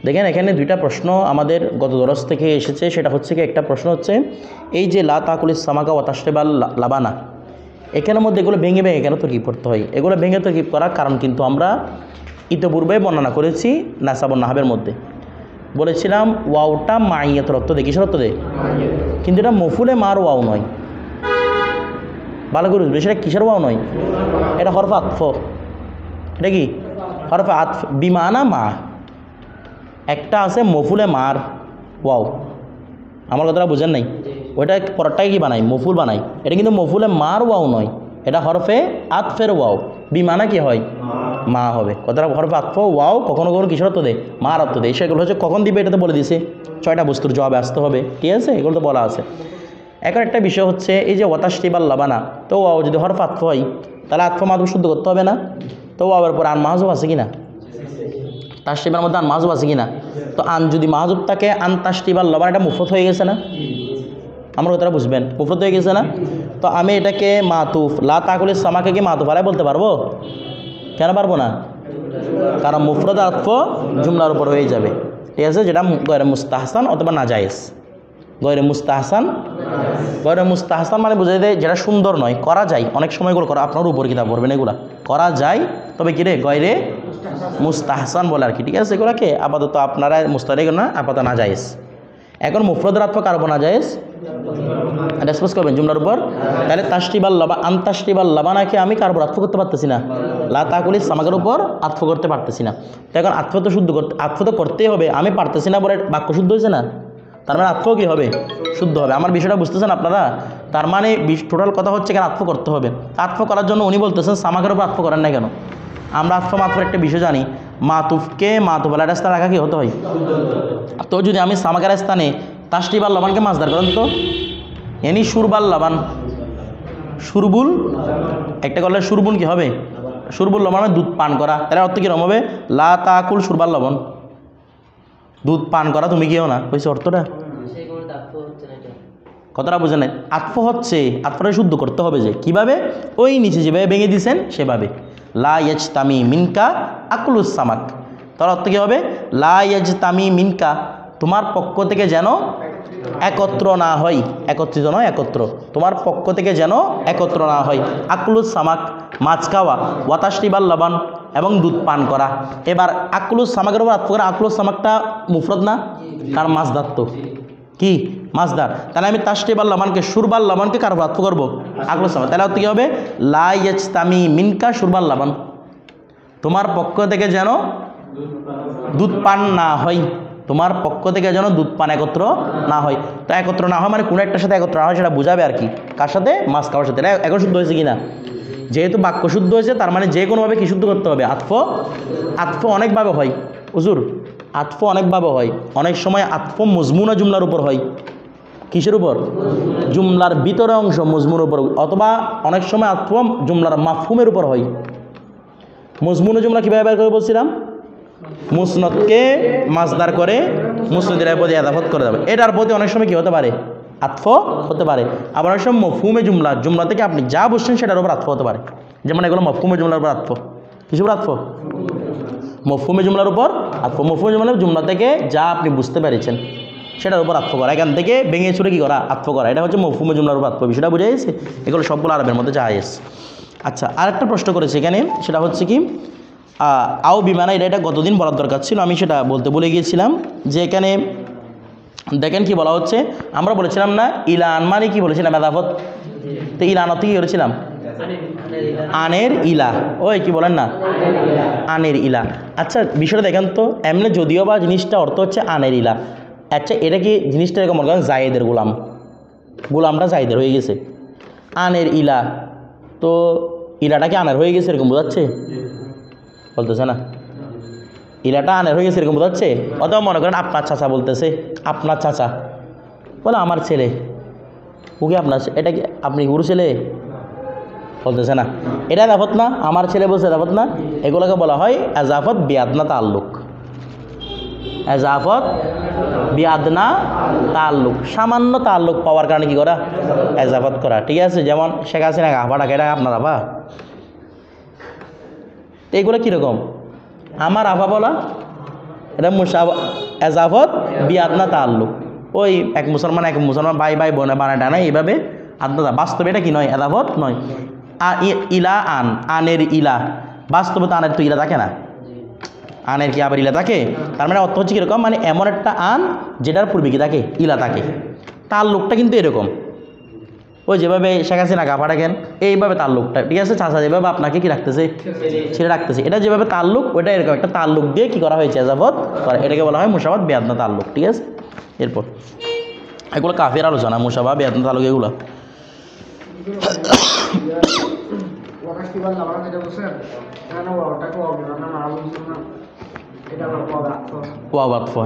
দেখেন এখানে দুইটা প্রশ্ন আমাদের গত দরস থেকে এসেছে। সেটা হচ্ছে কি, একটা প্রশ্ন হচ্ছে এই যে লা তাকুলিস সামাকা ওয়া তাশরিবাল লাবানা, এখানের মধ্যে এগুলো ভেঙে ভেঙে কেন তরকিব করতে হয়? এগুলো ভেঙে তরকিব করার কারণ কিন্তু আমরা ইতিপূর্বে বর্ণনা করেছি নাসাবুন নাহাবের মধ্যে। বলেছিলাম ওয়াওটা মাইয়াতের অর্থ দেয়, কিসের অর্থ দেয়? কিন্তু এটা মফুলে মার ওয়াও নয়, ভালো করে বুঝবে, সেটা কিসের ওয়াও নয়, এটা হরফে আতফ। এটা কি হরফে আতফ বিমানা মা। একটা আছে মফুলে মার ওয়াও, আমার কথাটা বুঝেন নাই? ওইটা পরটাকে কি বানাই? মফুল বানাই। এটা কিন্তু মফুলে মার ওয়াও নয়, এটা হরফে আতফের ওয়াও, বিমানা কি হয়? মা হবে। কথাটা হরফে আতফ ওয়াও কখনো কখনো কিসের অর্থ দেয়? মার অর্থ দেয়। সেগুলো হচ্ছে কখন দিবে এটা তো বলে দিছে, 6টা বস্তুর জবাবে আসতে হবে, ঠিক আছে, এগুলো তো বলা আছে। এখন একটা বিষয় হচ্ছে এই যে ওয়াতাশরিবাল লাবানা, তো ওয়াও যদি হরফে আতফ হয় তাহলে আতফ মাদুব শুদ্ধ করতে হবে না? তো ওয়াওয়ের পর আন মাহজুব আছে কি না? তাশরিবার মধ্যে আন মাহজুব আছে কি না? তো আন যদি মাহজুব থাকে, আন তাশরিবাল লাবানা, এটা মুফরদ হয়ে গেছে না? আমার কথাটা বুঝবেন, মুফরদ হয়ে গেছে না? তো আমি এটাকে মাতুফ লা তাকুলিস সামাকে কি মাতুফ আলাই বলতে পারবো? কেন পারবো না? কারণ মুফরদ আতফ জুমলার উপর হয়ে যাবে, ঠিক আছে, যেটা গয়রে মুস্তাহসান অথবা নাজায়েজ। গয়রে মুস্তাহসান, গয়রে মুস্তাহসান মানে বুঝাই দেয় যেটা সুন্দর নয়, করা যায়, অনেক সময় এগুলো করা, আপনার উপর কিতাব পড়বেন, এগুলা করা যায়, তবে কি রে গয়রে মুস্তাহসান বলে আর কি, ঠিক আছে। এগুলাকে আপাতত আপনারা মুস্তাহিক না, আপাতত নাজায়েজ। এখন মুফরদের আতফ কার উপর নাজায়েজ? রেসপন্স করবেন জুমলার উপর। তাহলে তাশরিবাল লাবা, আন তাশরিবাল লাবানাকে আমি কার উপর আতফ করতে পারতেছি না? লা তাকুলিস সামাকের উপর আতফ করতে পারতেছি না। তো এখন আতফ তো শুদ্ধ করতে, আতফ তো করতেই হবে, আমি পারতেছি না বলে বাক্য শুদ্ধ হয়েছে না? তার মানে আতফ কী হবে? শুদ্ধ হবে। আমার বিষয়টা বুঝতেছেন আপনারা? তার মানে টোটাল কথা হচ্ছে কেন আতফ করতে হবে। আতফ করার জন্য উনি বলতেছেন সামাকের উপর আতফ করেন না কেন? আমরা আতফ মাতফের একটা বিষয় জানি, মাতুফকে মাতুফ আলার স্থানে রাখা কি হতে হয়? তো যদি আমি সামাকের স্থানে তাশরিবাল লাবানকে মাজদার করেন তো, এনি সুরবাল লাবান, সুরবুল একটা করলে সুরবুল কি হবে? সুরবুল লবণ মানে দুধ পান করা, তাহলে অর্থ কীরকম হবে? লা তাকুল সুরবাল লবণ, দুধ পান করা তুমি কিও না, হয়েছে অর্থটা? কথাটা বুঝে নাই? আতফ হচ্ছে, আতফটা শুদ্ধ করতে হবে যে কীভাবে? ওই নিচে যেভাবে ভেঙে দিয়েছেন সেভাবে। লা ইয়াজতামি মিনকা আকুলুস সামাক, তার অর্থ কী হবে? লা ইয়াজতামি মিনকা, তোমার পক্ষ থেকে যেন একত্র না হয়, একত্রিত নয় একত্র, তোমার পক্ষ থেকে যেন একত্র না হয়। আকুলুস সামাক মাছ খাওয়া, ওয়া তাশরিবাল লাবান এবং দুধ পান করা। এবার আকুলুস সামাকের উপর আতফ করে, আকুলুস সামাকটা মুফরদ না, কার মাছদার তো কি মাছদার, তাহলে আমি তাশরিবাল লাবানকে সুরবাল লাবানকে কার উপর আতফ করবো? আকুলুস সামাক। তাহলে অর্থ কী হবে? লা ইয়াজতামি মিনকা সুরবাল লাবান, তোমার পক্ষ থেকে যেন দুধ পান না হয়, তোমার পক্ষ থেকে যেন দুধ পান একত্র না হয়। তো একত্র না হয় মানে কোনো একটার সাথে একত্র না হয় সেটা বোঝাবে আর কি, কার সাথে? মাছ খাওয়ার সাথে। এখন শুদ্ধ হয়েছে কি না? যেহেতু বাক্য শুদ্ধ হয়েছে তার মানে যে কোনোভাবে কি শুদ্ধ করতে হবে? আতফ। আতফ অনেকভাবে হয় হুজুর, আতফ অনেকভাবে হয়। অনেক সময় আতফ মজমুনা জুমলার উপর হয়, কিসের উপর? জুমলার ভিতরে অংশ মজমুর উপর, অথবা অনেক সময় আতফ জুমলার মাফহুমের উপর হয়। মজমুনা জুমলা কীভাবে বের করে বলছিলাম? মুসনদকে মাজদার করে মুসনদের প্রতি আদাফত করে দেবে, এটার প্রতি অনেক সময় কী হতে পারে? আতফ হতে পারে। আবার অনেক সময় মফহুমে জুমলা, জুমলা থেকে আপনি যা বুঝছেন সেটার উপর আতফ হতে পারে। যেমন এগুলো মফহুমে জুমলার উপর আতফ, কিসের উপর আতফ? মফহুমে জুমলার উপর আতফ। মফহুমে জুমলা থেকে যা আপনি বুঝতে পেরেছেন সেটার উপর আতফ করা, এখান থেকে ভেঙে ছুড়ে কী করা? আতফ করা, এটা হচ্ছে মফহুমে জুমলার উপর আতফ। বিষয়টা বুঝে গেছে? এগুলো সবগুলো আরবের মধ্যে জায়েজ। আচ্ছা, আরেকটা প্রশ্ন করেছে এখানে, সেটা হচ্ছে কি আও বিমানা, এটা গতদিন বলার দরকার ছিল, আমি সেটা বলতে ভুলে গিয়েছিলাম। যে এখানে দেখেন কি বলা হচ্ছে, আমরা বলেছিলাম না ইলান মানে কি বলেছিলাম? এদাফত। তো ইলান অর্থ কী করেছিলাম? আনের ইলা, ওই কি বলেন না, আনের ইলা। আচ্ছা বিষয়টা দেখেন তো, এমনি যদিও বা জিনিসটা অর্থ হচ্ছে আনের ইলা, আচ্ছা এটা কি জিনিসটা এরকম মনে করেন জায়েদের গোলাম, গোলামটা জায়েদের হয়ে গেছে, আনের ইলা, তো ইলাটা কি আনের হয়ে গেছে এরকম বোঝাচ্ছে? বলতেছে না, ইলাটা আনের হয়ে গেছে এরকম বোঝাচ্ছে। অথবা মনে করেন আপনার চাচা বলতেছে, আপনার চাচা বলে আমার ছেলে, ও কি আপনার, এটা কি আপনি গুরু ছেলে? বলতেছে না, এটা এজাফত না, আমার ছেলে বলছে এজাফত না। এগুলোকে বলা হয় এজাফত বিয়াদনা তাল্লুক, এজাফত বিয়াদনা তাল্লুক, সামান্য তাল্লুক পাওয়ার কারণে কি করা? এজাফত করা, ঠিক আছে। যেমন শেখ হাসিনা আফা ডাকে, এটা আপনার আফা, এইগুলো কীরকম? আমার আফা বলা, এটা এজাফত বিয়াদনা তাল্লুক। ওই এক মুসলমান ভাই ভাই বোনে বানা টানা এইভাবে আদনা, বাস্তবে এটা কি নয়, এজাফত নয়। ইলা আনের ইলা, বাস্তবে তো আনের তো ইলা থাকে না, আনের কি আবার ইলা থাকে? তার মানে অর্থ হচ্ছে কীরকম, মানে এমন একটা আন যেটার পূর্বে কি থাকে, ইলা থাকে। তার লোকটা কিন্তু এরকম, ওই যেভাবে শেখ হাসিনা গাফা রাখেন এইভাবে তার লোকটা, ঠিক আছে, চাচা যেভাবে আপনাকে কি রাখতেছে, ছেড়ে রাখতেছে, এটা যেভাবে তাল্লুক ওইটা এরকম একটা তাল্লুক দিয়ে কি করা হয়েছে, এজাফত করা, এটাকে বলা হয় মুসাবাত বেয়াদনা তাল্লুক, ঠিক আছে। এরপর এগুলো কাফের আলোচনা, মুসাবা বেয়াদনা তাল্লুক এগুলো।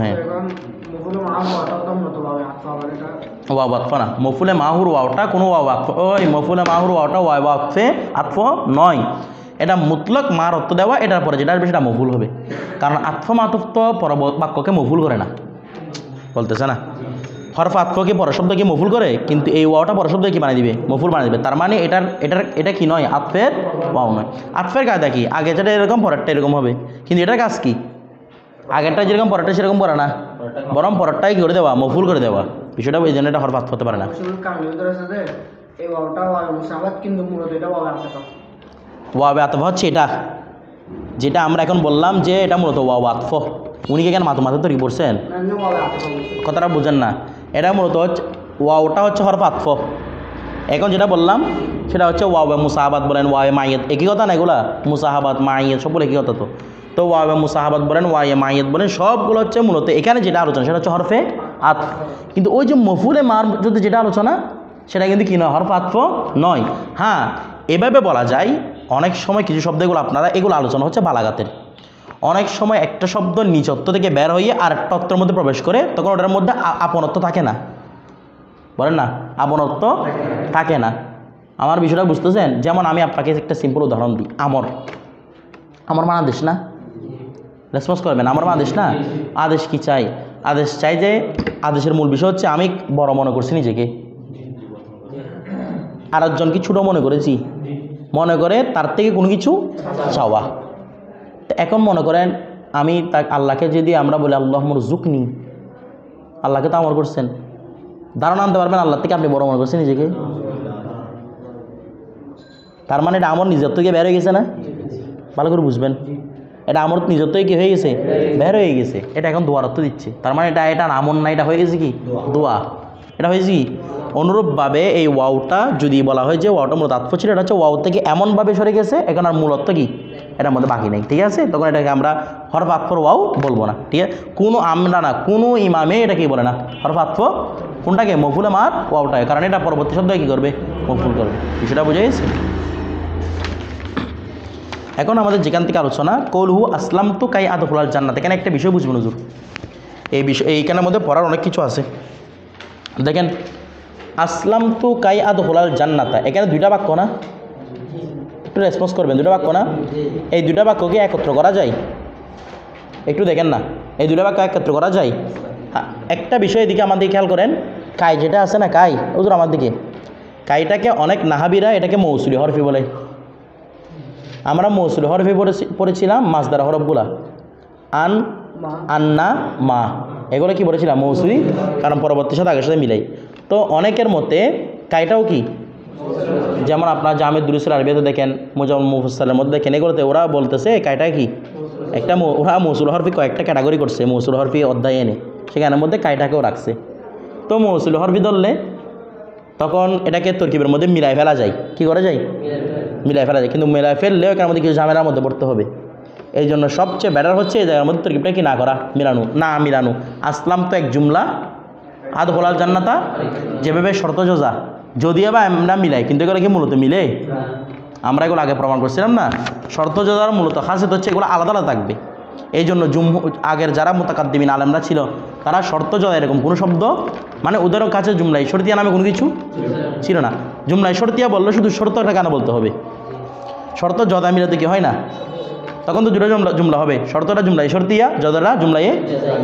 হ্যাঁ ওয়াও আতফ না, মফুলে মাহুর ওয়াওটা কোনো ওয়াও আতফ, ওই মফুলে মাহুর ওয়াওটা ওয়াও আতফে আতফ নয়, এটা মুতলক মার অর্থ দেওয়া, এটার পরে যেটা আসবে সেটা মফুল হবে, কারণ আতফ মাতুফ তো বাক্যকে মফুল করে না, বলতেছে না হরফ আতফকে পরশব্দকে মফুল করে, কিন্তু এই ওয়াওটা পরশব্দকে কি বানিয়ে দিবে, মফুল বানিয়ে দিবে। তার মানে এটা কি নয়, আতফের ওয়াও নয়। আতফের কায়দা কি, আগে যেটা এরকম পরেরটা এরকম হবে, কিন্তু এটার কাজ কি, আগেরটা যেরকম পরেরটা সেরকম পড়ে না, বরং পরেরটাই করে দেওয়া, মফুল করে দেওয়া, বিষয়টা এই জন্য এটা হরফ আতফ হতে পারে না। ওয়াবে আতফ হচ্ছে এটা, যেটা আমরা এখন বললাম যে এটা মূলত ওয়াও আতফ। উনি কি কেন মাথা তৈরি করছেন, কথাটা বুঝেন না, এটা মূলত হচ্ছে ওয়াওটা হচ্ছে হরফ আতফ। এখন যেটা বললাম সেটা হচ্ছে ওয়াবে মুসাহাবাত বলেন, ওয়াবে মাইয়াত, একই কথা না এগুলা, মুসাহাবাত মাইয়াত সবগুলো একই কথা। তো ওয়াবে মুসাহাবাত বলেন, ওয়ায়ে মাইয়াত বলেন, সবগুলো হচ্ছে মূলত এখানে যেটা আলোচনা সেটা হচ্ছে হরফে আতফ। কিন্তু ওই যে মফুলে মার যদি যেটা আলোচনা সেটা কিন্তু কি নয়, হরফ আতফ নয়। হ্যাঁ এভাবে বলা যায়, অনেক সময় কিছু শব্দগুলো আপনারা এগুলো আলোচনা হচ্ছে বালাগাতের, অনেক সময় একটা শব্দ নিচত্ব থেকে বের হয়ে আর একটা অর্থের মধ্যে প্রবেশ করে, তখন ওটার মধ্যে আপনত্ব থাকে না, বলেন না, আপনত্ব থাকে না। আমার বিষয়টা বুঝতেছেন? যেমন আমি আপনাকে একটা সিম্পল উদাহরণ দিই, আমার বাংলাদেশ না, রেসপন্স করবেন, আমার আদেশ না, আদেশ কি চাই, আদেশ চাই যে আদেশের মূল বিষয় হচ্ছে আমি বড় মনে করছি নিজেকে, আর একজনকে ছোটো মনে করেছি, মনে করে তার থেকে কোনো কিছু চাওয়া। এখন মনে করেন আমি আল্লাহকে যদি আমরা বলি আল্লাহ মুরজুকনি, আল্লাহকে তো আমর করছেন, ধারণা আনতে পারবেন আল্লাহ থেকে আপনি বড় মনে করছেন নিজেকে, তার মানে এটা আমার নিজের থেকে বের হয়ে গেছে না, ভালো করে বুঝবেন, এটা আমার নিজের থেকে কি হয়ে গেছে, বের হয়ে গেছে, এটা এখন দোয়ার অর্থ দিচ্ছে, তার মানে এটা আমন না, এটা হয়ে গেছে কি দোয়া, এটা হয়েছে কি। অনুরূপভাবে এই ওয়াওটা যদি বলা হয় যে ওয়াওটা মূলত আতফ ছিল, এটা হচ্ছে ওয়াও থেকে এমনভাবে সরে গেছে এখন আর মূল অর্থ কি এটার মধ্যে বাকি নেই, ঠিক আছে, তখন এটাকে আমরা হরফ আতফর ওয়াও বলবো না, ঠিক আছে। কোনো আমরা না, কোনো ইমামে এটা কি বলে না হরফ আতফ, কোনটাকে মফুলে মার ওয়াওটাকে, কারণ এটা পরবর্তী শব্দ কী করবে, মফুল করবে, বিষয়টা বুঝে গেছে। এখন আমাদের যেখান থেকে আলোচনা কৌলহু আসলাম তো কাই আদখুলাল জান্নাত, এখানে একটা বিষয় বুঝবেন হুজুর, এই বিষয় এইখানের মধ্যে পড়ার অনেক কিছু আছে। দেখেন আসলাম তো কাই আদখুলাল জান্নাতা, এখানে দুইটা বাক্য না, একটু রেসপন্স করবেন, দুটো বাক্য না, এই দুটা বাক্যকে একত্র করা যায়, একটু দেখেন না, এই দুটা বাক্য একত্র করা যায়। একটা বিষয় এদিকে আমাদের খেয়াল করেন, কাই যেটা আছে না, কাই হুজুর আমার দিকে, কাইটাকে অনেক নাহাবিরা এটাকে মৌসুলি হরফি বলে, আমরা মৌসুলি হরফি পড়েছিলাম মাসদার হরফগুলা, আন, আন্না, মা, এগুলো কি বলেছিলাম মৌসুলি, কারণ পরবর্তী সাথে আগের সাথে মিলাই। তো অনেকের মতে কাইটাও কি, যেমন আপনার জামিদ দুরুসুল আরবিয়াতে দেখেন, মুজাম মুফাসসালের মধ্যে দেখেন, এগুলোতে ওরা বলতেছে কাইটা কি একটা, ওরা মৌসুল হরফি কয়েকটা ক্যাটাগরি করছে, মৌসুল হরফি অধ্যায় এনে সেখানের মধ্যে কাইটাকেও রাখছে। তো মৌসুল হরফি ধরলে তখন এটাকে তরকিবের মধ্যে মিলাই ফেলা যায়, কি করা যায়, মিলাই ফেলা যায়, কিন্তু মিলাই ফেললেও এখানের মধ্যে কিছু ঝামেলার মধ্যে পড়তে হবে। এই জন্য সবচেয়ে বেটার হচ্ছে এই জায়গার মধ্যে তরকিবটা কি না করা, মিলানো। আসলাম তো এক জুমলা, আদখুলাল জান্নাতা যেভাবে শর্ত জোজা, যদিও বা আমরা মিলাই, কিন্তু এগুলো কি মূলত মিলে, আমরা এগুলো আগে প্রমাণ করছিলাম না, শর্ত জোজার মূলত খাসিয়ত হচ্ছে এগুলো আলাদা আলাদা থাকবে। এই জন্য আগের যারা মুতাকাদ্দিমিন আলেমরা ছিল তারা শর্ত জোজা এরকম কোনো শব্দ, মানে ওদের কাছে জুমলাই শর্তিয়া নামে কোনো কিছু ছিল না, জুমলাই শর্তিয়া বললে শুধু শর্তটা কেন বলতে হবে, শর্ত জদা মিলাতে কি হয় না, তখন তো দুটো জুমলা হবে, শর্তটা জুমলাই শর্তিয়া, জদাটা জুমলাইয়ে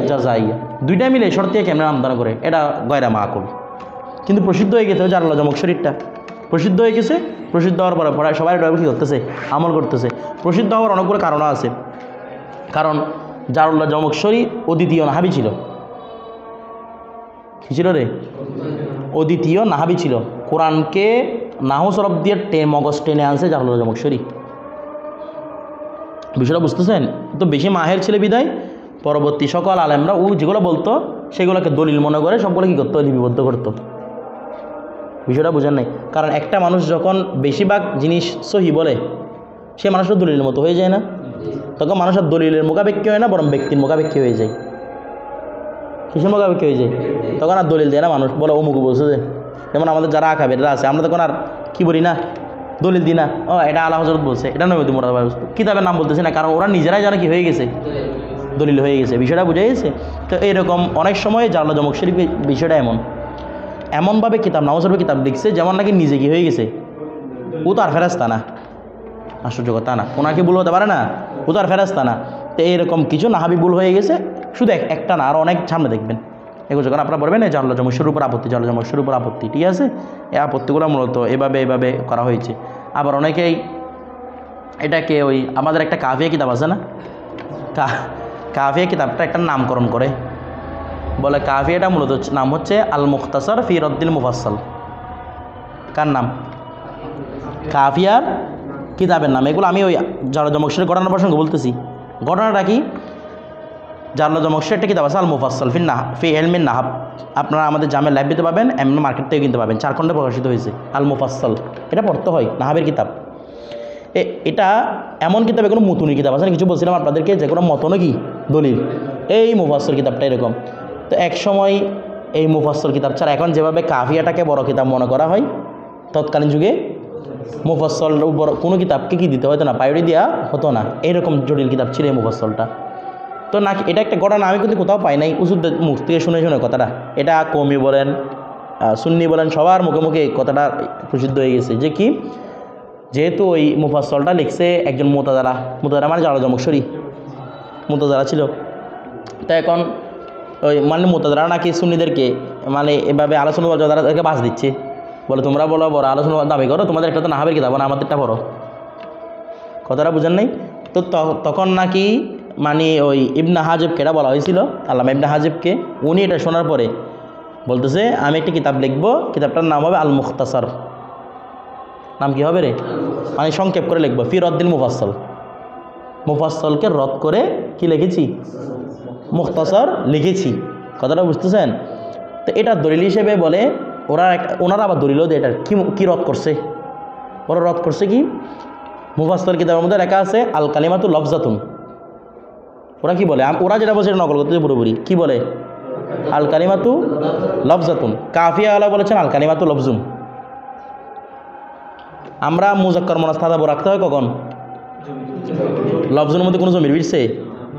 জাজাইয়া, দুইটা মিলে শর্তিয়া কেমন আমদানা করে, এটা গয়রা মাকুল। কিন্তু প্রসিদ্ধ হয়ে গেছে জালাল জমক শরীরটা, প্রসিদ্ধ হয়ে গেছে, প্রসিদ্ধ হওয়ার পরে সবাই কী করতেছে, আমল করতেছে। প্রসিদ্ধ হওয়ার অনেকগুলো কারণ আছে, কারণ জারুল্লাহ জমকশরী অদ্বিতীয় নাহাবি ছিল। কি ছিল রে? অদ্বিতীয় নাহাবি ছিল। কোরআনকে নাহু সরব দিয়ে মগজ টেনে আনছে জারুল্লাহ জমকশরী। বিষয়টা বুঝতেছেন? তো বেশি মাহের ছেলে বিদায় পরবর্তী সকল আলেমরা ও যেগুলো বলতো সেগুলোকে দলিল মনে করে সবগুলো কী করতো? লিপিবদ্ধ করতো। বিষয়টা বোঝেন নাই? কারণ একটা মানুষ যখন বেশিরভাগ জিনিস সহি বলে সে মানুষের দলিলের মতো হয়ে যায় না? তখন মানুষের দলিলের মোকাবেক্ষী হয় না, বরং ব্যক্তির মোকাবেক্ষী হয়ে যায়। কিসের মোকাবেক্ষী হয়ে যায়? তখন আর দলিল দেয় না, মানুষ বলে অমুক বলছে যে। যেমন আমাদের যারা আকাবেররা আছে আমরা তখন আর কী বলি না, দলিল দিই না, ও এটা আলা হযরত বলছে, এটা নবী মুরাদ কিতাবের নাম বলতেছে না, কারণ ওরা নিজেরাই জানে কি হয়ে গেছে, দলিল হয়ে গেছে। বিষয়টা বুঝে গেছে? তো এইরকম অনেক সময় জারুল্লাহ জমকশরী বিষয়টা এমনভাবে কিতাব নামাজের কিতাব লিখছে যেমন নাকি নিজে কি হয়ে গেছে, ও তো আর ফেরেশতা না। আশ্চর্য কথা না? ওনাকে ভুল হতে পারে না, ও তো আর ফেরেশতা না। তো এইরকম কিছু নাহাবি ভুল হয়ে গেছে, শুধু একটা না আরও অনেক সামনে দেখবেন। এগুলো যখন আপনারা বলবেন এই জারুল্লাহ জমকশরীর উপর আপত্তি, জারুল্লাহ জমকশরীর উপর আপত্তি, ঠিক আছে? এই আপত্তিগুলো মূলত এভাবে করা হয়েছে। আবার অনেকেই এটাকে ওই আমাদের একটা কাফিয়া কিতাব আছে না, কাফিয়া কিতাবটা একটা নামকরণ করে বলে কাফিয়াটা মূলত নাম হচ্ছে আল মুখতাসার ফি রদ্দিল মুফাসসাল। কার নাম? কাফিয়ার কিতাবের নাম। এগুলো আমি ওই জারুল্লাহ জমকশরীর ঘটনার প্রসঙ্গে বলতেছি। ঘটনাটা কি? জারুল্লাহ জমকশরীর একটা কিতাব আছে আল মুফাসসাল ফি ইলমিন নাহাব। আপনারা আমাদের জামের লাইব্রেরিতে পাবেন, এমনি মার্কেট থেকে কিনতে পাবেন। 4 খণ্ডে প্রকাশিত হয়েছে আল মুফাসসাল। এটা পড়তে হয়, নাহাবের কিতাব। এটা এমন কিতাব, এগুলো মতুনি কিতাব আছে না, কিছু বলছিলাম আপনাদেরকে যে কোনো মতনও কি দলিল। এই মুফাসসাল কিতাবটা এরকম। তো এক সময় এই মুফাসসাল কিতাব ছাড়া এখন যেভাবে কাফিয়াটাকে বড় কিতাব মনে করা হয়, তৎকালীন যুগে মুফাসসাল বড় কোনো কিতাবকে কি দিতে হতো না, প্রায়োরিটি দেওয়া হতো না। এইরকম জটিল কিতাব ছিল এই মুফাসসালটা। তো না, এটা একটা ঘটনা আমি কিন্তু কোথাও পাই নাই, উজুরদের মুখ থেকে শুনে কথাটা। এটা কওমি বলেন সুন্নি বলেন সবার মুখে মুখে কথাটা প্রসিদ্ধ হয়ে গেছে যে কি, যেহেতু ওই মুফাসসালটা লিখছে একজন মুতাজারা মানে জারুল্লাহ জমকশরী মুতাজারা ছিল। তো এখন ওই মানে মুতাজারা নাকি সুন্নিদেরকে মানে এভাবে আলোচনা তাদেরকে বাস দিচ্ছে, বলে তোমরা বলো বড় আলোচনা দাবি করো, তোমাদের একটা তো নাহাবের কিতাব না, আমাদেরটা বড়। কথাটা বুঝেন নাই? তো তখন নাকি মানে ওই ইবনে হাজবকে এটা বলা হয়েছিল, আল্লামা ইবনে হাজবকে। উনি এটা শোনার পরে বলতেছে আমি একটি কিতাব লিখবো, কিতাবটার নাম হবে আল মুখতাসার। নাম কি হবে রে? মানে সংক্ষেপ করে লিখবো ফি রদ্দিল মুফাসসাল। মুফাসসালকে রদ করে কি লিখেছি? মুখতাসার লিখেছি। কথাটা বুঝতেছেন? তো এটা দলিল হিসেবে বলে ওনারা আবার দলিলও দেয়। এটার কি রদ করছে? ওরা রদ করছে কি, মুফাসসাল কিতাবের মধ্যে লেখা আছে আল কালিমাতু লফজাতুন। ওরা কি বলে? ওরা যেটা বলছে নকল করতে পুরোপুরি। কি বলে? আল কালিমাতু লফজাতুন। কাফিয়া আলা বলেছেন আল কালিমাতু লফজুন। আমরা মুজাক্কার মুনাস তাদাবুর রাখতে হয় কখন? লফজুনের মধ্যে কোনো জমির বিরছে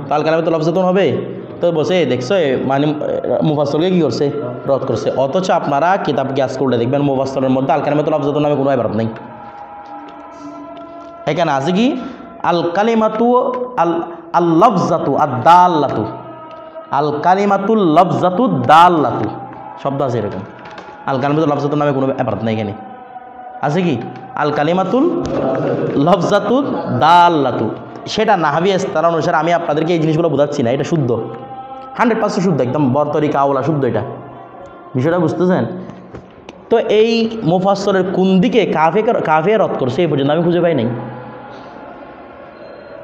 তো আল কালিমাতু লফজাতুন হবে। তো বসে দেখছো মানে মুফাসসলকে কি করছে? রদ করছে। অথচ আপনারা কিতাব গ্যাস করলে দেখবেন মুফাসসলের মধ্যে আল কালিমাতু লফজাতুন নামে কোনো ইবারত নেই। এখানে আছে কি আল কালিমাতু আল লফজাতু আদ-দাল্লাতু, আল কালিমাতুল লফজাতু দাল্লাতু শব্দ আছে এরকম। আল কালিমাতুল লফজাতুর নামে কোনো ইবারত নেই এখানে। আছে কি আল কালিমাতুল লফজাতু দাল্লাতু। সেটা নাহাবি ইস্তারা অনুসারে আমি আপনাদেরকে এই জিনিসগুলো বোঝাচ্ছি না, এটা শুদ্ধ 100% শুদ্ধ, একদম বরতরি কাওলা শুদ্ধ। এটা বিষয়টা বুঝতেছেন? তো এই মুফাসসলের কোন দিকে কাফিয়া রদ করছে এই পর্যন্ত আমি খুঁজে পাই নাই।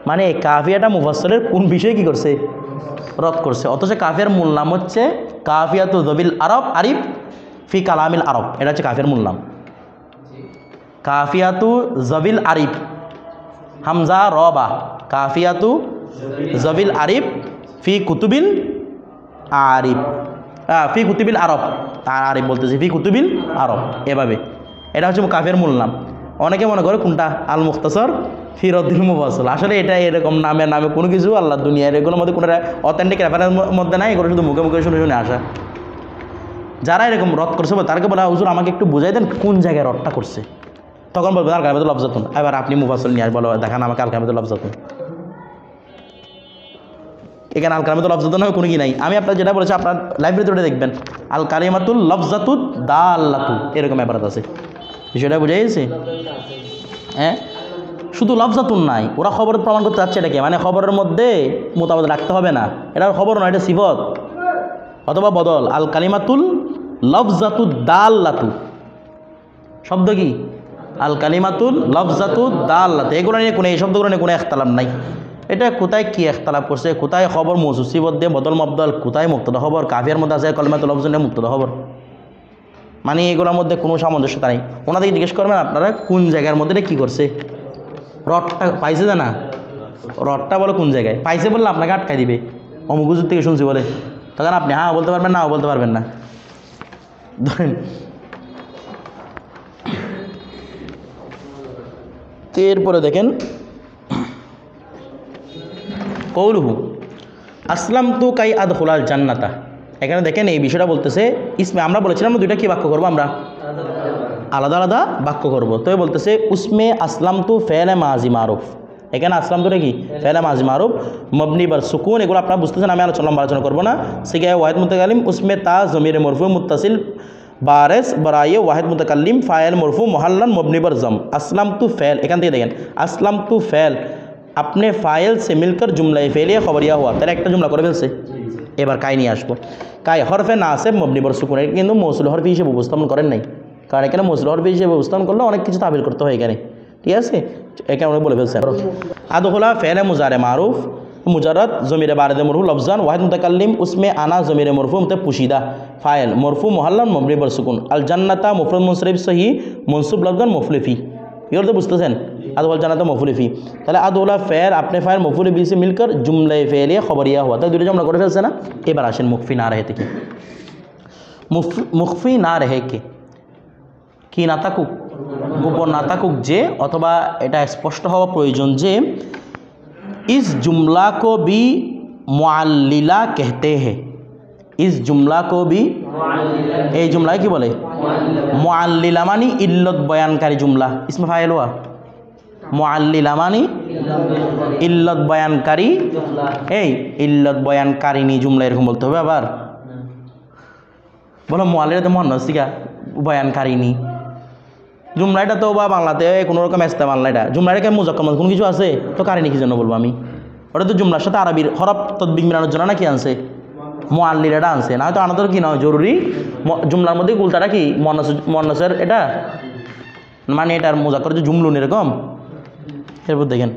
মানে কাফিয়াটা মুফাসসলের কোন বিষয়ে কি করছে? রদ করছে। অথচ কাফিয়ার মূল নাম হচ্ছে কাফিয়াতু যবিল আরব আরিফ ফি কালামিল আরব। এটা হচ্ছে কাফিয়ার মূল নাম, কাফিয়াতু যবিল আরিফ হামজা রবা, কাফিয়াতু যবিল আরিফ ফি কুতুবিল আরিফ, ফি কুতুবিল আরব, আরিফ বলতেছি ফি কুতুবিল আরব। এভাবে এটা হচ্ছে কাফিয়ার মূল নাম। অনেকে মনে করে কোনটা আল মুখতাসার ফি রদ্দিল মুফাসসাল। আসলে এটা এরকম নামে কোনো কিছু আল্লাহ দুনিয়ার এগুলোর মধ্যে কোনো অথেন্টিক রেফারেন্স মধ্যে নাই, এগুলো শুধু মুখে মুখে শুনে আসা। যারা এরকম রদ করছে তাদেরকে বলা হুজুর আমাকে একটু বুঝাই দেন কোন জায়গায় রদটা করছে। তখন বলবেন আল কালিমাতুল লফজাতুন। এবার আপনি মুফাসসল নিয়ে বলো দেখান আমাকে আল কালিমাতুল লফজাতুন। এখানে আল কালিমাতুল লফজাতুন নামে কোনো কি নাই। আমি আপনার যেটা বলেছি আপনার লাইব্রেরিতে দেখবেন আল কালিমাতুল লফজাতু দাল্লাতু এরকম ব্যাপার আছে। বিষয়টা বুঝে গেছে? হ্যাঁ শুধু লফজাতুন নাই, ওরা খবর প্রমাণ করতে চাচ্ছে এটাকে, মানে খবরের মধ্যে মোতাবেক রাখতে হবে না, এটা খবর নয়, এটা সিফত অথবা বদল। আল কালিমাতুল লফজাতু দাল্লাতু, শব্দ কি? আল কালিমাতুল লফজাতু দাল্লাতু। এগুলো নিয়ে কোনো, এই শব্দগুলো নিয়ে কোনো একতলাপ নাই। এটা কোথায় কি একতলাপ করছে, কোথায় খবর মৌসুফ সিফত দিয়ে বদল মবদল, কোথায় মুক্তদা খবর, কাফিয়ার মধ্যে আছে কালিমাতুল লফজ নিয়ে মুক্তদা খবর, মানে এগুলোর মধ্যে কোনো সামঞ্জস্যতা নেই। ওনাদেরকে জিজ্ঞেস করবেন আপনারা কোন জায়গার মধ্যে এটা কী করছে, রডটা পাইছে না, রডটা বলে কোন জায়গায় পাইছে, বললে আপনাকে আটকাই দিবে, অমুক হুজুর থেকে শুনছি বলে, তখন আপনি হ্যাঁ বলতে পারবেন, নাও বলতে পারবেন না। ধরেন এরপরে দেখেন কৌলুহু আসলাম তু কাই আদখুলাল জান্নাতা। এখানে দেখেন এই বিষয়টা বলতেছে ইসমে, আমরা বলেছিলাম দুইটা কি বাক্য করবো, আমরা আলাদা আলাদা বাক্য করবো। তো বলতেছে উসমে আসলাম তু ফেলে মাজি মারুফ, এখানে আসলাম তুটা কি ফেলে মাজি মারুফ মবনি বার সুকুন, এগুলো আপনারা বুঝতেছেন, আমি আলোচনা করবো না। সিগায় ওয়াহিদ মুতাকাল্লিম উসমে তা জমির মরফু মুত্তাসিল বারেস বরায়ে ওয়াহিদ মুতাকাল্লিম ফায়েল মরফু মোহাল্লান মবনি বার জম। আসলাম তু ফেল, এখান থেকে দেখেন আসলাম তু ফেল अपने फ़ाइल से मिलकर जुमला फ़ेलिया खबरिया हुआ, তাহলে একটা জুমলা করে ফেলছে। এবার কাই নিয়ে আসবো, কাই হরফে নাসেব মবনি বার সুকুন, কিন্তু মৌসুল হরফি হিসেবে উপস্থাপন করেন নাই, কারণ এখানে মৌসুল হরফি হিসেবে উপস্থাপন করলে অনেক কিছু তাবিল করতে হয় এখানে, ঠিক আছে, এখানে উনি বলে ফেলছেন। আদখুলা फ़ेल मुज़ारे मारूफ मुजरद ज़मीर बारिद मरफू लफ्ज़ान वाहिद मुतकल्लिम उसमें आना ज़मीर मरफू मतलब पुशीदा फ़ाइल मरफू मुहल्लन मबनी बर सुकुन अल जन्नता मुफरद मुनसरिफ सही मनसूब लफ्ज़ान मुफलिफी, ये तो बुझतेছেন আদওয়াল জান্নাত মফুলিফি, তাহলে আদওয়ালা ফের আপনি ফাইল মফুলিফি সে মিলকর জুমলা ফেলিয়া খবরিয়া হুয়া, তাহলে দুটো জমলা করে ফেলছে না। এবার আসেন মুখফি না রহে থেকে, মুখফি না রহে কে কি না থাকুক, গোপন না থাকুক যে, অথবা এটা স্পষ্ট হওয়া প্রয়োজন যে इस जुमला को भी मुअल्लिला कहते हैं, इस जुमला को भी এই जुमला কি বলে मुअल्लिला मानी इल्लत बयानकारी जुमला, इसमें फाइल हुआ मुअल्लिला मानी इल्लत बयानकारी, এই ইল্লত বয়ানকারিনী জুমলা এরকম বলতে হবে। আবার বলো মুআল্লিলা তো মুয়ান্নাস সিগা, বয়ানকারিনী জুমলাটা তো বা বাংলাতে কোনো রকম ইস্তেমাল না, এটা জুমলাটাকে মুজাক্কার কোনো কিছু আছে তো কারিনী কি জন্য বলবো আমি, ওটা তো জুমলার সাথে আরবির হরফ তদবিক মিলানোর জন্য না কি আনছে, মুআল্লিলাটা আনছে, না হয়তো আনাদের কি নয় জরুরি, জুমলার মধ্যে উল্টাটা কি মুয়ান্নাসের এটা মানে এটার মুজাক্কার যে জুমলুন এরকম। এরপর দেখেন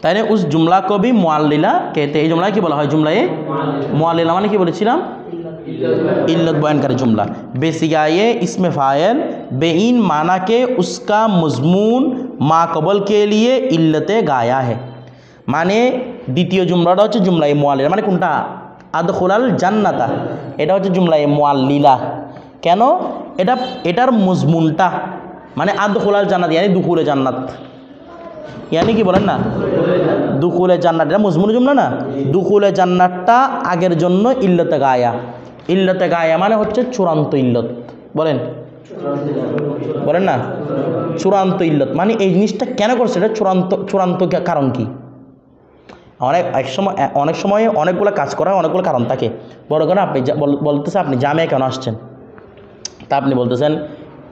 তাইলে উস জুমলা কবি মুআল্লিলা कहते, এই জুমলায় কি বলা হয়, জুমলায় মুআল্লিলা মানে কি বলেছিলাম इल्लत बयानकारी जुमला। बेसिगाए इसमें फ़ाइल बेइन माना के उसका मजमून माकबल के लिए इल्लत गाया है, মানে দ্বিতীয় জুমলাটা হচ্ছে জুমলায়ে মুআল্লিলা, মানে কোনটা আদখুলাল জান্নাতা, এটা হচ্ছে জুমলায়ে মুআল্লিলা। কেন এটা, এটার মজমুনটা মানে আদখুলাল জান্নাত ইয়ানি দুখুলে জান্নাত, ইয়ানি কি বলেন না দুখুলে জান্নাত, এটা মজমুন জুমলা না, দুখুলে জান্নাতটা আগের জন্য ইল্লতে গায়া, ইল্লতে গায়া মানে হচ্ছে চূড়ান্ত ইল্লত, বলেন বলেন না চূড়ান্ত ইল্লত, মানে এই জিনিসটা কেন করছে, এটা চূড়ান্ত কারণ কি, অনেক সময় অনেকগুলো কাজ করা অনেকগুলো কারণ থাকে। বড় করে আপনি বলতেছে আপনি জামিয়া কেন আসছেন, তা আপনি বলতেছেন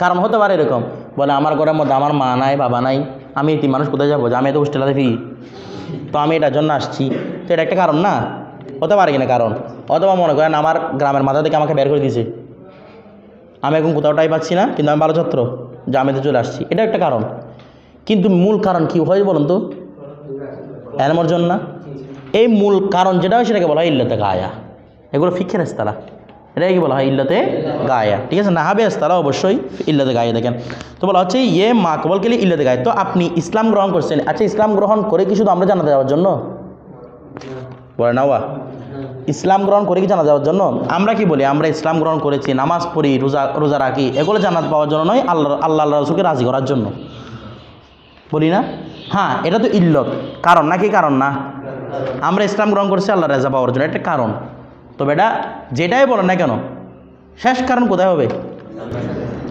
কারণ হতে পারে এরকম, বলে আমার ঘরের মধ্যে আমার মা নাই বাবা নাই, আমি এটি মানুষ কোথায় যাবো, জামিয়া তো হোস্টেলে ফি, তো আমি এটার জন্য আসছি, তো এটা একটা কারণ না, হতে পারে কিনা কারণ। অথবা মনে করেন আমার গ্রামের মাথা থেকে আমাকে বের করে দিয়েছে, আমি এখন কোথাওটাই পাচ্ছি না, কিন্তু আমি ভালো ছাত্র জামিয়াতে চলে আসছি, এটা একটা কারণ। কিন্তু মূল কারণ কি হয় বলুন তো, এলমের জন্য না, এই মূল কারণ যেটা হয় সেটাকে বলা হয় ইল্লতে গায়া, এগুলো ফিকহের ইস্তালাহ, এটাকে কি বলা হয় ইল্লতে গায়া, ঠিক আছে, নাহাবে ইস্তালাহ অবশ্যই ইল্লতে গায়া দেখেন। তো বলা হচ্ছে ইয়ে মাকবল কে লিয়ে ইল্লতে গায়া, তো আপনি ইসলাম গ্রহণ করছেন, আচ্ছা ইসলাম গ্রহণ করে কি শুধু আমরা জানাতে যাওয়ার জন্য বলে না, ইসলাম গ্রহণ করে কি জানা যাওয়ার জন্য, আমরা কি বলি আমরা ইসলাম গ্রহণ করেছি, নামাজ পড়ি, রোজা রাখি, এগুলো জান্নাত পাওয়ার জন্য নয়, আল্লাহ রাসূলকে রাজি করার জন্য বলি না। হ্যাঁ এটা তো ইল্লত কারণ নাকি, কারণ না, আমরা ইসলাম গ্রহণ করছি আল্লাহ রাজা পাওয়ার জন্য, এটা কারণ। তবে এটা যেটাই বলেন না কেন শেষ কারণ কোথায় হবে,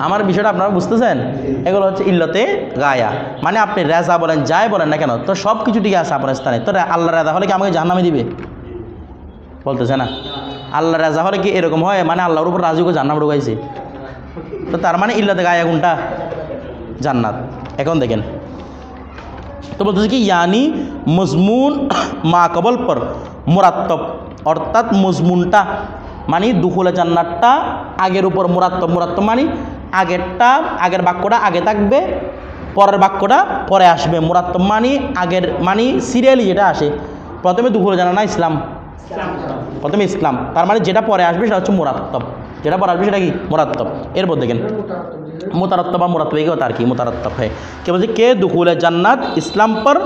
আমার বিষয়টা আপনারা বুঝতেছেন, এগুলো হচ্ছে ইল্লতে গায়া, মানে আপনি রেজা বলেন যাই বলেন না কেন, তো সব কিছু ঠিক আছে আপনার স্থানে, তো আল্লাহ রাজা হলে কি আমাকে জাহান্নামে দিবে, বলতেছে না। আল্লাহ রাজা হলে কি এরকম হয়, মানে আল্লাহর উপর রাজুকে জান্নাত ঢুকাইছে, তো তার মানে ইল্লতে গায়া কোনটা জান্নাত। এখন দেখেন তো বলতেছে কি ইয়ানি মজমুন মা কবল পর মুরাত্তব, অর্থাৎ মজমুনটা মানে দুখুলে জান্নাতটা আগের উপর মুরাত্তব। মুরাত্তব মানে আগের বাক্যটা আগে থাকবে, পরের বাক্যটা পরে আসবে। মুরাত্তব মানে আগের মানে সিরিয়ালি যেটা আসে, প্রথমে দুখুলে জান্নাত না ইসলাম, প্রথমে ইসলাম, তার মানে যেটা পরে আসবে সেটা হচ্ছে মুরাত্তব, যেটা পরে আসবে সেটা কি মুরাত্তব। এরপর দেখেন मुतरत्तब বা मुरत्तब एक होता है कि मुतरत्तब है कि बोलते के दुखुल जन्नत इस्लाम पर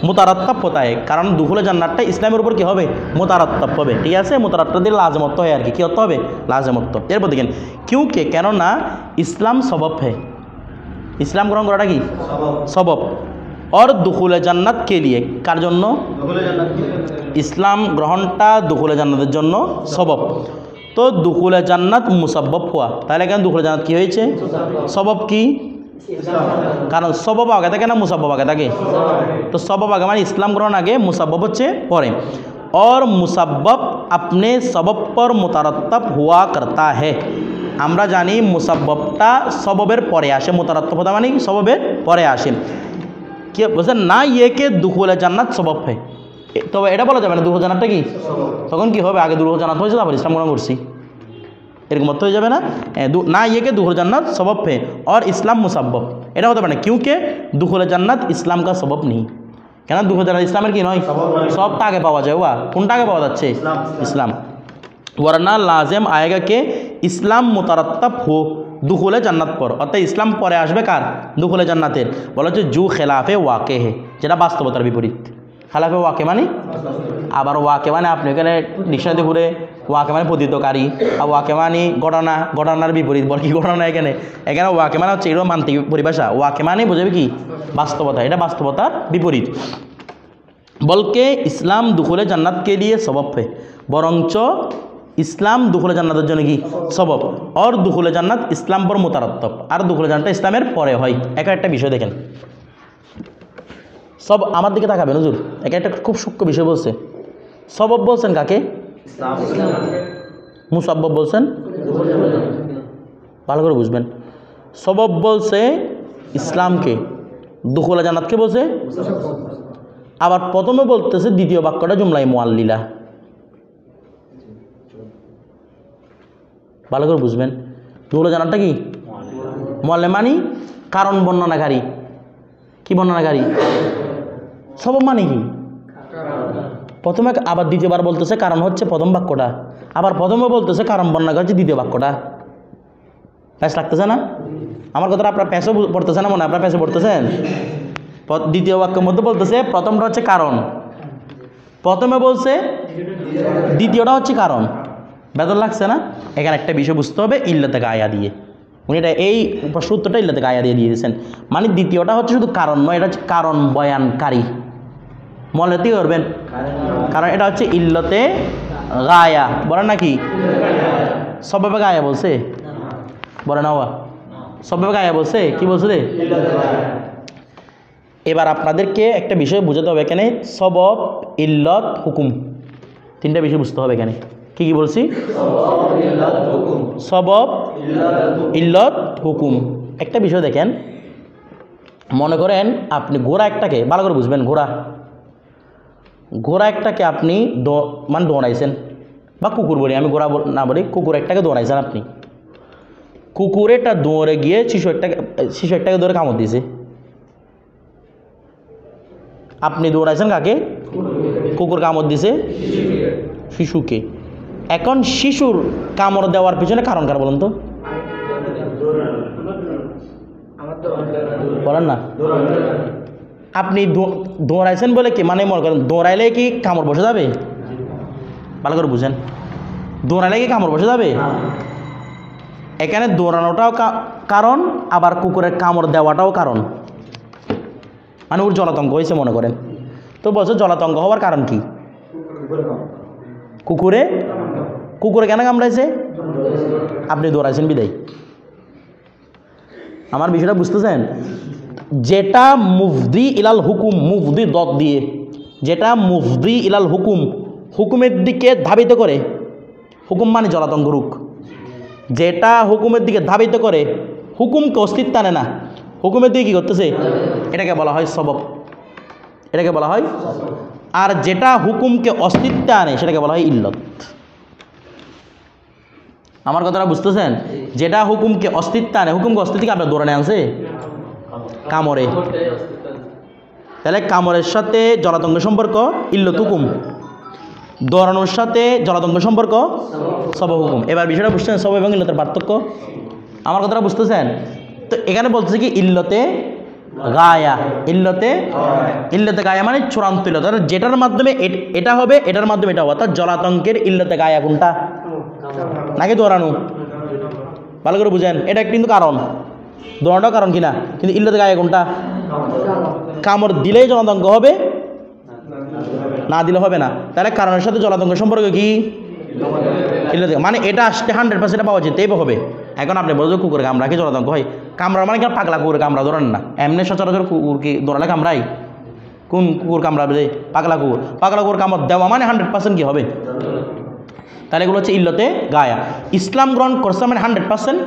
मुतरत्तब होता है, कारण दुखुल जन्नतটা ইসলামের উপর কি হবে মুতারাত্তব হবে। ঠিক আছে, মুতারাত্তব দিয়ে লাজমত হয় আর কি, কি হতে হবে লাজমত। এরপর দেখেন क्योंकि কেননা ইসলাম সবব है, ইসলাম গ্রহণ করাটা কি সবব। और दुखुल जन्नत के लिए কার জন্য ইসলাম গ্রহণটা দুখুল জান্নাতের জন্য সবব। তো দুখুল জান্নাত মুসাব্বব হওয়া, তাহলে কেন দুখুল জান্নাত কি হয়েছে সবব কি, কারণ সবব আগে থাকে না মুসাব্বব আগে থাকে, তো সবব আগে মানে ইসলাম গ্রহণ আগে, মুসাব্বব হচ্ছে পরে। और মুসাব্বব अपने सबब पर मुतरत्तब हुआ करता है, আমরা জানি মুসাব্ববটা সববের পরে আসে, মুতারাত্তব হওয়া মানে সববের পরে আসে। কি বলছেন না ইয়ে কে দুখুল জান্নাত সবব হয়, তবে এটা বলা যাবে না দুখুল জান্নাতটা কি, তখন কি হবে আগে দুখুল জান্নাত হয়েছে তারপর ইসলাম গ্রহণ করছি, এরকম মত হয়ে যাবে না। না ইয়ে কে দুখুল জান্নাত সবব है और ইসলাম মুসাব্বব, এটা হতে পারে না क्योंकि দুখুল জান্নাত ইসলাম কা সবব নেই, কেন দুখুল জান্নাত ইসলামের কি নয়, সবটা আগে পাওয়া যায়, ওয়া কোনটা আগে পাওয়া যাচ্ছে ইসলাম। वरना लाजिम आएगा कि इस्लाम मुतरत्तब हो दुखुल जन्नत पर, অর্থাৎ ইসলাম পরে আসবে কার দুখুল জান্নাতের। বলা হচ্ছে জু খেলাফে ওয়াকে হে, যেটা বাস্তবতার বিপরীত। খেলাফে ওয়াকে মানে, আবার ওয়াকে মানে আপনি এখানে ডিকশনারিতে ঘুরে ওয়াকে মানে পতিতকারী, আর ওয়াকে মানে ঘটনার বিপরীত। বল কি ঘটনা এখানে, এখানে ওয়াকে মানে হচ্ছে এরকম মান্তিক পরিভাষা, ওয়াকে মানে বোঝাবে কি বাস্তবতা, এটা বাস্তবতার বিপরীত। বলকে ইসলাম দুখুল জান্নাত কে লিয়ে সবব है, বরঞ্চ ইসলাম দুখুল জান্নাতের জন্য কি সবব। और দুখুল জান্নাত ইসলাম পর মুতারাত্তব, আর দুখুল জান্নাত ইসলামের পরে হয়। একটা বিষয় দেখেন, সব আমার দিকে তাকাবেন হুজুর, একটা খুব সূক্ষ্ম বিষয় বলছে। সবব বলছেন কাকে, মুসাব্বব বলছেন, ভালো করে বুঝবেন। সবব বলছে ইসলামকে, দুখুল জান্নাতকে বলছে, আবার প্রথমে বলতেছে দ্বিতীয় বাক্যটা জুমলাই মুআল্লিলা, ভালো করে বুঝবেন। দুখুল জান্নাতটা কি মুআল্লিলা মানে কারণ বর্ণনাকারী, কি বর্ণনাকারী, সবব মানে কি প্রথমে, আবার দ্বিতীয়বার বলতেছে কারণ হচ্ছে প্রথম বাক্যটা, আবার প্রথমে বলতেছে কারণ বর্ণনা হচ্ছে দ্বিতীয় বাক্যটা। প্যাস লাগতেছে না আমার কথাটা, আপনার প্যাসও পড়তেছে না মনে, আপনার প্যাসে পড়তেছেন। দ্বিতীয় বাক্যের মধ্যে বলতেছে প্রথমটা হচ্ছে কারণ, প্রথমে বলছে দ্বিতীয়টা হচ্ছে কারণ। বেতন লাগছে না, এখানে একটা বিষয় বুঝতে হবে ইল্লাতে গায়া দিয়ে, উনি এটা এই প্রশ্ন উত্তরটা ইল্লাতে গায়া দিয়ে দিয়েছেন, মানে দ্বিতীয়টা হচ্ছে শুধু কারণ নয়, এটা হচ্ছে কারণ বয়ানকারী, মনে দিয়ে করবেন, কারণ এটা হচ্ছে ইল্লতে গায়া, বলেন নাকি সবভাবে গায়া বলছে, বলে না সবভাবে গায়া বলছে, কি বলছে রে। এবার আপনাদেরকে একটা বিষয় বুঝাতে হবে, এখানে সবব ইল্লত হুকুম, তিনটা বিষয় বুঝতে হবে এখানে। কি কি বলছি, সবব ইল্লত হুকুম। একটা বিষয় দেখেন, মনে করেন আপনি ঘোড়া একটাকে, ভালো করে বুঝবেন, ঘোড়া একটাকে আপনি মানে দৌড়াইছেন, বা কুকুর বলি, আমি ঘোড়া না বলি, কুকুর একটাকে দৌড়াইছেন আপনি, কুকুরেটা দৌড়ে গিয়ে শিশু একটাকে ধরে কামড় দিয়েছে, আপনি দৌড়াইছেন কাকে, কুকুর কামড় দিছে শিশুকে। এখন শিশুর কামড় দেওয়ার পিছনে কারণ কার বলেন তো, বলেন না। আপনি দৌড়াইছেন বলে কি মানে মনে করেন দৌড়াইলে কি কামড় বসে যাবে, ভালো করে বুঝেন, দৌড়াইলে কি কামড় বসে যাবে। এখানে দৌড়ানোটাও কারণ, আবার কুকুরের কামড় দেওয়াটাও কারণ, মানে ওর জলাতঙ্ক হয়েছে মনে করেন। তো বলছো জলাতঙ্ক হওয়ার কারণ কি, কুকুরে কেন কামড়াইছে, আপনি দৌড়াইছেন বিদায়। আমার বিষয়টা বুঝতেছেন, যেটা মুফদি ইলাল হুকুম, মুফদি দত দিয়ে, যেটা মুফদি ইলাল হুকুম, হুকুমের দিকে ধাবিত করে, হুকুম মানে জলাতঙ্ক রোগ, যেটা হুকুমের দিকে ধাবিত করে, হুকুমকে অস্তিত্ব আনে না, হুকুমের দিকে কী করতেছে, এটাকে বলা হয় সবব। এটাকে বলা হয়, আর যেটা হুকুমকে অস্তিত্বে আনে সেটাকে বলা হয় ইল্লত। আমার কথাটা বুঝতেছেন? যেটা হুকুমকে অস্তিত্বে আনে, হুকুমকে অস্তিত্বকে আপনার দৌড়ানে আনছে কামড়ে, তাহলে কামড়ের সাথে জলাতঙ্ক সম্পর্ক ইল্লত হুকুম, দৌড়ানোর সাথে জলাতঙ্ক সম্পর্ক সব হুকুম। এবার বিষয়টা বুঝছেন সব এবং ইল্লতের পার্থক্য? আমার কথাটা বুঝতেছেন? তো এখানে বলতেছে কি ইল্লতে গায়া, ইল্লতে গায়া মানে চূড়ান্ত ইল্লত, যেটার মাধ্যমে এটা হবে, এটার মাধ্যমে এটা হবে। অর্থাৎ জলাতঙ্কের ইল্লতে গায়া কোনটা? নাকি দৌড়ানো? ভালো করে বুঝেন, এটা কিন্তু কারণ, দৌড়ানোটাও কারণ কিনা, কিন্তু ইল্লতে গায়া কোনটা? কামড় দিলেই জলাতঙ্ক হবে, না দিলে হবে না। তাহলে কারণের সাথে জলাতঙ্ক সম্পর্ক কি? ইল্লতে, মানে এটা আসতে 100% পাওয়া যেতেই হবে। এখন আপনি বলছেন কুকুরে কামড়া কি জলাতঙ্ক হয়? কামড়া মানে কি পাগলা কুকুরে কামড়া দৌড়ান না, এমনি সচরাচর কুকুর কি দৌড়ালে কামড়াই? কোন কুকুর কামড়াবে? পাগলা কুকুর কামড় দেওয়া মানে 100% কি হবে? তাহলে এগুলো হচ্ছে ইল্লতে গায়া। ইসলাম গ্রহণ করছে মানে 100%,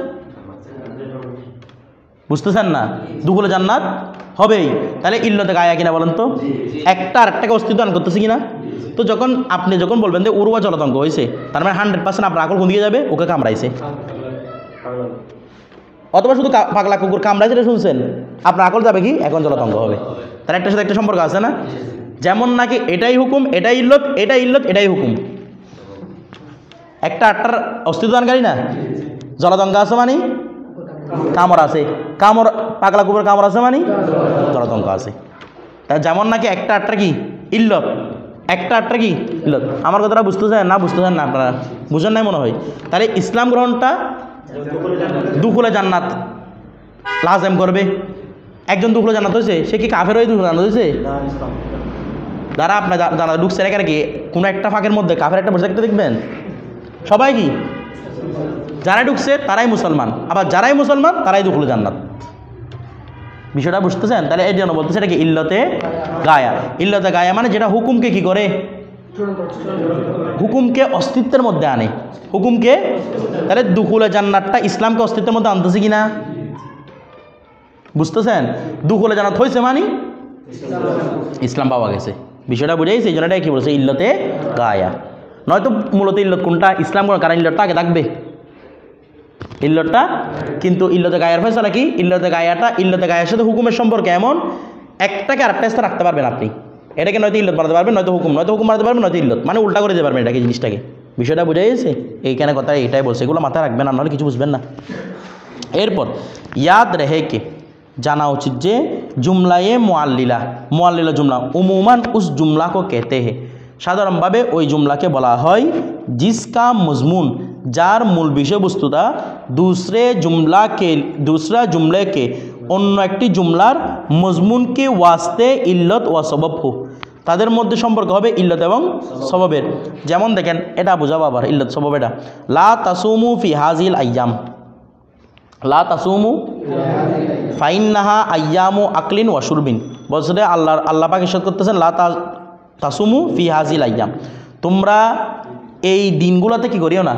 বুঝতেছেন না? দুগুলো জান্নাত হবেই। তাহলে ইল্লতে গায়া কিনা বলেন তো? একটা আরেকটাকে অস্তিত্ব দান করতেছে কিনা? তো যখন আপনি যখন বলবেন যে উরুয়া জলাতঙ্ক হয়েছে, তার মানে 100% আপনার আকল কোন দিকে যাবে? ওকে কামড়াইছে। অথবা শুধু পাগলা কুকুর কামড়াইছে এটা শুনছেন, আপনার আকল যাবে কি? এখন জলাতঙ্ক হবে। তার একটার সাথে একটা সম্পর্ক আছে না? যেমন নাকি এটাই হুকুম, এটাই ইল্লত, এটাই হুকুম, একটা আটটার অস্তিত্ব দানকারী না? জলাতঙ্ক আছে মানে কামড় আছে, পাগলা কুকুরের কামড় আছে মানে জলাতঙ্ক আছে। তা যেমন নাকি একটা আটটা কি ইল্লত, একটা আটটা কি ইল্লত। আমার কথাটা বুঝতেছেন না? বুঝতেছেন না? আপনারা বুঝেন নাই মনে হয়। তাহলে ইসলাম গ্রহণটা দুখুলে জান্নাত লাজেম করবে। একজন দুখুলে জান্নাত হয়েছে, সে কি কাফের হয়ে দুখুলে জান্নাত হয়েছে? যারা আপনার জানা ঢুকছে এখানে কি কোনো একটা ফাঁকের মধ্যে কাফের একটা বসে একটা দেখবেন? সবাই কি যারাই ঢুকছে তারাই মুসলমান, আবার যারাই মুসলমান তারাই দুখুলে জান্নাত। বিষয়টা বুঝতেছেন? তাহলে এই জন্য বলতেছে এটা কি ইল্লতে গায়া। ইল্লতে গায়া মানে যেটা হুকুমকে কি করে? হুকুমকে অস্তিত্বের মধ্যে আনে, হুকুমকে। তাহলে দুখুলে জান্নাতটা ইসলামকে অস্তিত্বের মধ্যে আনতেছে কিনা? বুঝতেছেন? দুখুলে জান্নাত হয়েছে মানে ইসলাম পাওয়া গেছে। বিষয়টা বুঝাইছে, এই জন্য এটা কি বলছে ইল্লতে গায়া। নয়তো মূলত ইল্লত কোনটা? ইসলাম, কারণ ইল্লতটা আগে থাকবে, ইল্লতটা। কিন্তু ইল্লতে গায়ার ফয়সালা কি? ইল্লতে গায়ার সাথে হুকুমের সম্পর্কে এমন একটাকে আরেকটা স্তর রাখতে পারবেন আপনি। এটাকে নয়তো ইল্লত বানাতে পারবেন, নয়তো হুকুম বানাতে পারবেন, নয়তো ইল্লত, মানে উল্টা করে দিতে পারবেন এটাকে, জিনিসটাকে। বিষয়টা বুঝে গেছে? এইখানে কথা এটাই বলছে, এগুলো মাথায় রাখবেন, আপনারা কিছু বুঝবেন না। এরপর ইয়াদ রেহেকে জানা উচিত যে জুমলায়ে মুআল্লিলা জুমলা উমুমান উস জুমলা কো कहते हैं, সাধারণভাবে ওই জুমলাকে বলা হয় জিসকা মজমুন, যার মূল বিষয়বস্তুটা दूसरा जुमले के অন্য একটি জুমলার মজমুনকে ওয়াস্তে ইল্লত ওয়া সবব হো, তাদের মধ্যে সম্পর্ক হবে ইল্লত এবং সববের। যেমন দেখেন, এটা বোঝাবো আবার ইল্লত সবব। এটা লা তাসুমু ফি হাজিল আইয়াম, লা তাসুমু ফাইন্নাহা আইয়ামু আকলিন ওয়া শুরবিন। বলছে আল্লাহ পাক ইরশাদ করতেছেন লা তাসুমু ফি হাজিল আইয়াম, তোমরা এই দিনগুলোতে কি করিও না,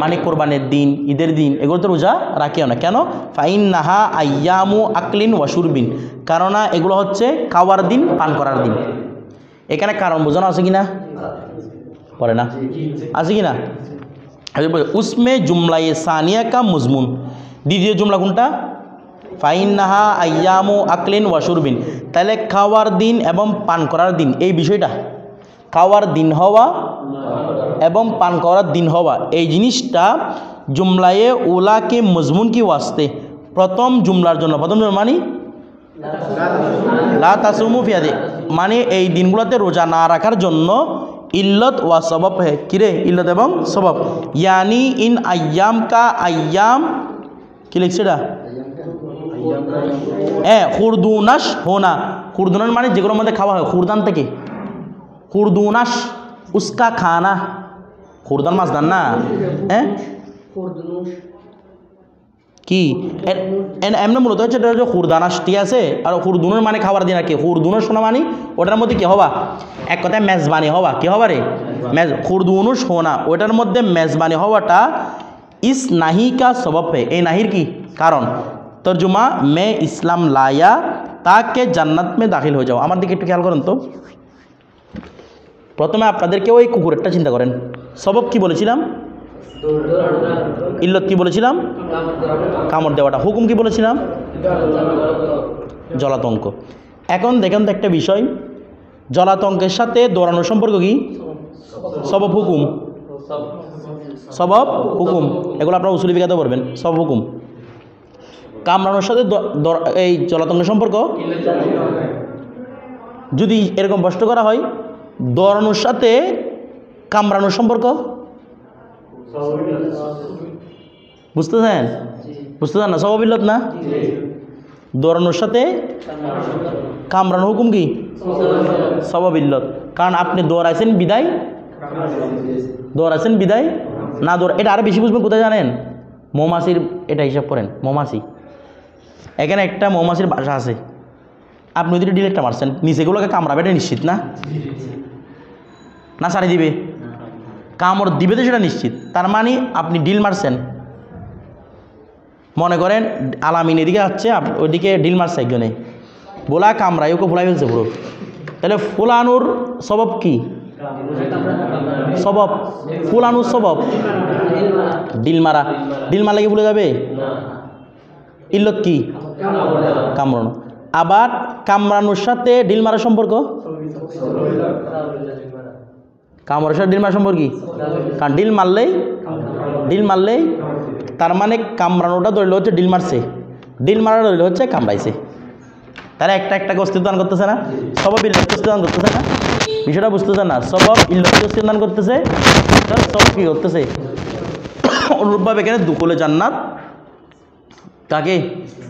মানে কোরবানের দিন, ঈদের দিন, এগুলোতে রোজা রাখিও না। কেন? ফাইন্নাহা আইয়ামু আকলিন ওয়া শুরবিন, কেননা এগুলো হচ্ছে খাওয়ার দিন, পান করার দিন। এখানে কারণ বোঝানো আছে কিনা? পড়ে না, আছে কিনা? উসমে জুমলায়ে সানিয়া কা মজমুন, দ্বিতীয় জুমলা কোনটা? ফাইন্নাহা আইয়ামু আকলিন ওয়া শুরবিন। তাহলে খাওয়ার দিন এবং পান করার দিন, এই বিষয়টা খাওয়ার দিন হওয়া এবং পান করার দিন হওয়া, এই জিনিসটা জুমলায়ে উলাকে মজমুন কি ওয়াস্তে, প্রথম জুমলার জন্য, প্রথম জুমলা মানে লা তাসুমু ফি হাদি, মানে এই দিনগুলোতে রোজা না রাখার জন্য ইল্লত ওয়া সবব হে, কিরে ইল্লত এবং সবব। ইয়ানি ইন আইয়াম কা আইয়াম কি লিখছে এটা? খুরদুনাস হোনা, খুরদুনাস মানে যেগুলোর মধ্যে খাওয়া হয় খুরদান থেকে, খুরদুনাস উস্কা খানা, খুরদান মাছ দান না, কি এমনি মূলত হচ্ছে এটা হচ্ছে খুরদানাস, ঠিক আছে। আর খুরদুনের মানে খাবার দিন আর কি, খুরদুনের শোনা মানে ওটার মধ্যে কি হবা, এক কথায় মেজবানি হওয়া, কি হবা রে খুরদুনুস হোনা, ওটার মধ্যে মেজবানি হওয়াটা ইস নাহি কা সবব হে, এই নাহির কি কারণ। তর্জুমা মে ইসলাম লায়া ताकि जन्नत में दाखिल हो जाओ। আমার দিকে একটু খেয়াল করেন তো। প্রথমে আপনাদেরকে ওই কুকুরেরটা চিন্তা করেন। সবব কি বলেছিলাম? ইল্লত কি বলেছিলাম? কামড় দেওয়াটা। হুকুম কি বলেছিলাম? জলাতঙ্ক। এখন দেখেন তো একটা বিষয়, জলাতঙ্কের সাথে দৌড়ানোর সম্পর্ক কি? সবব হুকুম, সবব হুকুম, এগুলো আপনারা উসুলি ফিকাতে পড়বেন। সবব হুকুম। কামড়ানোর সাথে এই জলাতঙ্কের সম্পর্ক, যদি এরকম প্রশ্ন করা হয় দৌড়ানোর সাথে কামড়ানোর সম্পর্ক, বুঝতেছেন? বুঝতেছেন না? সবব ইল্লত না? দৌড়ানোর সাথে কামড়ানো হুকুম কি? সবব ইল্লত। কারণ আপনি দৌড়াইছেন বিদায়, দৌড়াইছেন বিদায় না দৌড়া। এটা আরো বেশি বুঝবেন কোথায় জানেন? মৌমাছির এটা হিসাব করেন। মৌমাছি, এখানে একটা মৌমাছির বাসা আছে, আপনি ওই দিকে ডিলেটটা মারছেন, নিচেগুলোকে কামড়াবে, এটা নিশ্চিত না? না ছাড়ি দিবে? কামড় দিবে তো সেটা নিশ্চিত। তার মানে আপনি ডিল মারছেন, মনে করেন আলামিন এদিকে আসছে, ওইদিকে ডিল মারছে একজনে, বোলা কামড়ায় ওকে ফোলাই ফেলছে পুরো, তাহলে ফুলানুর সবব কি? সবব ফুলানুর সবব ডিল মারা। ডিল মারলে কি ভুলে যাবে? ইল্লত কি? কামড়ানো। আবার কামড়ানোর সাথে ডিল মারার সম্পর্ক, কামড়ানোর সাথে ডিল মারার সম্পর্ক কি? কারণ ডিল মারলেই তার মানে কামড়ানোটা ধরলে হচ্ছে ডিল মারছে, ডিল মারা ধরলে হচ্ছে কামড়াইছে। তারা একটা একটাকে অস্তিত্ব দান করতেছে না? সবব ইল্লত অস্তিত্ব দান করতেছে না? বিষয়টা বুঝতেছে না? সবব ইল্লত অস্তিত্ব দান করতেছে, সবব কি করতেছে? অনুরূপভাবে এখানে দুকুলে জান্নাত কাকে?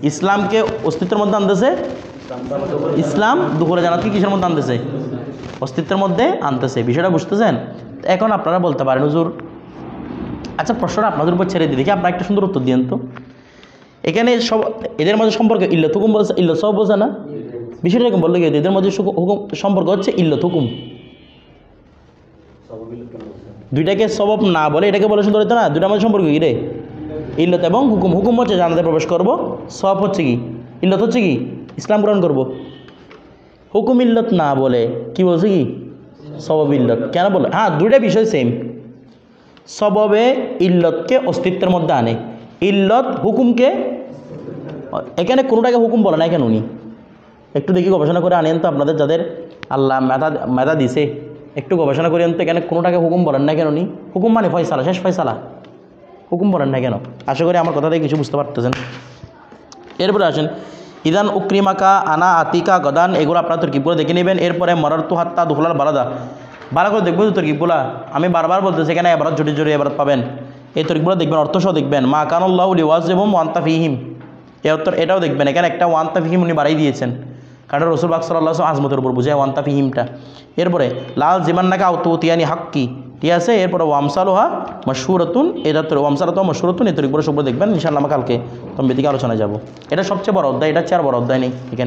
ইসলামকে অস্তিত্বের মধ্যে আনতেছে। ইসলাম দুকুলে জান্নাতকে কিসের মধ্যে আনতেছে? অস্তিত্বের মধ্যে আনতেছে। বিষয়টা বুঝতেছেন? এখন আপনারা বলতে পারেন হুজুর, আচ্ছা প্রশ্নটা আপনাদের উপর ছেড়ে দিই, দেখি আপনারা একটা সুন্দর উত্তর দিয়েন তো। এখানে সব এদের মধ্যে সম্পর্ক ইল্লত হুকুম বলছে, ইল্লত সব বোঝা না? বিষয়টা এরকম বললে গিয়ে এদের মধ্যে হুকুম সম্পর্ক হচ্ছে ইল্লত হুকুম। দুইটাকে সবব না বলে এটাকে বলে সুন্দর হতো না? দুইটার মধ্যে সম্পর্ক কি রে? ইল্লত এবং হুকুম। হুকুম হচ্ছে জান্নাতে প্রবেশ করব, সব হচ্ছে কি? ইল্লত হচ্ছে কি? ইসলাম গ্রহণ করব। হুকুম ইল্লত না বলে কি বলছে কি? সবব ইল্লত। কেন বলে? হ্যাঁ, দুইটা বিষয় সেম। সববে ইল্লতকে অস্তিত্বের মধ্যে আনে, ইল্লত হুকুমকে। এখানে কোনোটাকে হুকুম বলে না কেন উনি? একটু দেখি গবেষণা করে আনেন তো, আপনাদের যাদের আল্লাহ মেধা দিছে একটু গবেষণা করেন তো, এখানে কোনোটাকে হুকুম বলেন না কেন উনি? হুকুম মানে ফয়সালা, শেষ ফয়সালা, হুকুম বলেন না কেন? আশা করি আমার কথা থেকে কিছু বুঝতে পারতেছেন। এরপরে আসেন ইদান উক্রিমাকা আনা আতিকা গদান, এগুলো আপনারা তরকিবগুলো দেখে নেবেন। এরপরে মরারতু হাত্তা দুখলাল বালাদা, ভালো করে দেখবেন তো তরকিবগুলা। আমি বারবার বলতেছি এখানে এবারত জড়ি জড়ি এবারত পাবেন, এই তরকিবগুলো দেখবেন, অর্থসহ দেখবেন। মা কানুল্লাহ লিওয়াজিবুম ওয়ান্তা ফিহিম, এর উত্তর এটাও দেখবেন। এখানে একটা ওয়ান্তা ফিহিম উনি বাড়াই দিয়েছেন, কারণ রসুল পাক সাল্লাল্লাহু আলাইহি ওয়াসাল্লাম আজমতের উপর বুঝায় ওয়ান্তা ফিহিমটা। এরপরে লাল জিমান্নাকা আউতুতিয়ানি হাক্কি, ঠিক আছে। এরপরে ওয়ামসালুহা মশহুরাতুন, এটা তো ওয়ামসালাতু মশহুরাতুন, এই তরকিবগুলো সব দেখবেন ইনশাআল্লাহ। কালকে তখন বেদিকে আলোচনায় যাব। এটা সবচেয়ে বড় অধ্যায়, এটা 4 বড় অধ্যায় নেই এখানে।